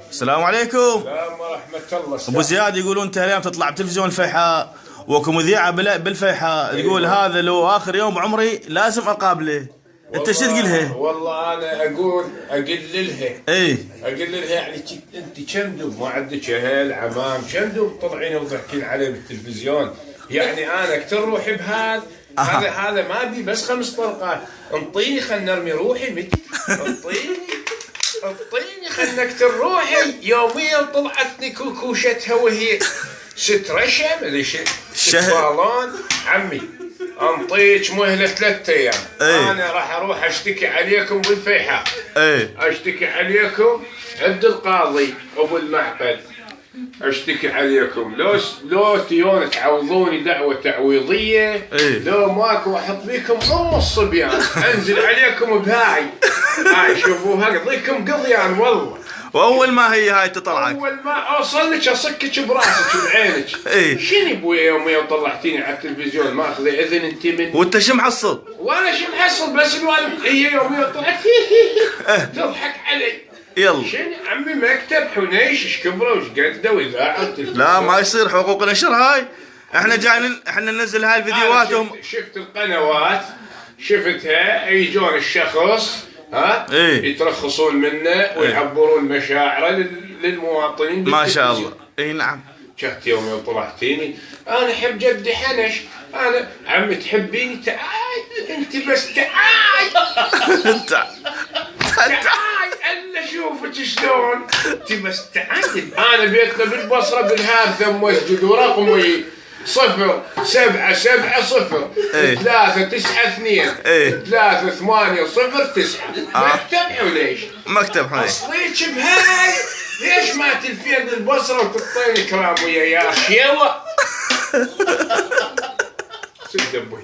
السلام عليكم. السلام ورحمة الله. ابو زياد يقولون انت اليوم تطلع بتلفزيون الفيحاء وكمذيعه بالفيحاء، تقول هذا لو اخر يوم بعمري لازم اقابله، انت شو تقولها؟ والله انا اقللها. ايه اقللها يعني انت كم دوب ما عندك اهل عمام، كم دوب تطلعين وتحكين عليه بالتلفزيون؟ يعني انا اكثر روحي بهذا. هذا ما ابي بس 5 طلقات، انطيني خلنا نرمي روحي مت. انطيني خلنا اكثر روحي. يوميا طلعتني كوكوشتها وهي سترشم اللي شفالون. عمي انطيك مهله 3 ايام. ايه. انا راح اروح اشتكي عليكم بالفيحاء. ايه اشتكي عليكم عند القاضي ابو المعقل. اشتكي عليكم لو تيون تعوضوني دعوه تعويضيه. ايه. لو ماكو احط بيكم الصبيان. انزل عليكم بهاي. هاي شوفوها اقضيكم قضيان والله. واول ما هي هاي تطلعك، اول ما اوصل لك اصكك براسك وبعينك. ايه. شنو ابويا يوميا طلعتيني على التلفزيون ماخذ اذن انت مني؟ وانت شو محصل؟ وانا شو محصل؟ بس الوالد هي يوميا طلعت تضحك علي. يلا شنو عمي مكتب حنيش ايش كبره وايش قده واذاعه. لا ما يصير، حقوق نشر هاي. احنا جايين احنا ننزل هاي الفيديوهات. شفت القنوات شفتها يجون الشخص ايه يترخصون منه ويعبرون مشاعره للمواطنين ما شاء الله. اي نعم. شفت يوم طلعتيني انا احب جدي حنش. انا عمي تحبيني؟ تعال انت بس تعال. تعال الا شوفك شلون. انت بس تعال. انا بيتنا بالبصره بالهارثه مسجد ورقمي 0770 392 3809. مكتب حوليش. مكتب حوليش. اصليك بهاي. ليش ما تلفين البصره وتعطيني كلام ويا شيوه؟ سد ابوي.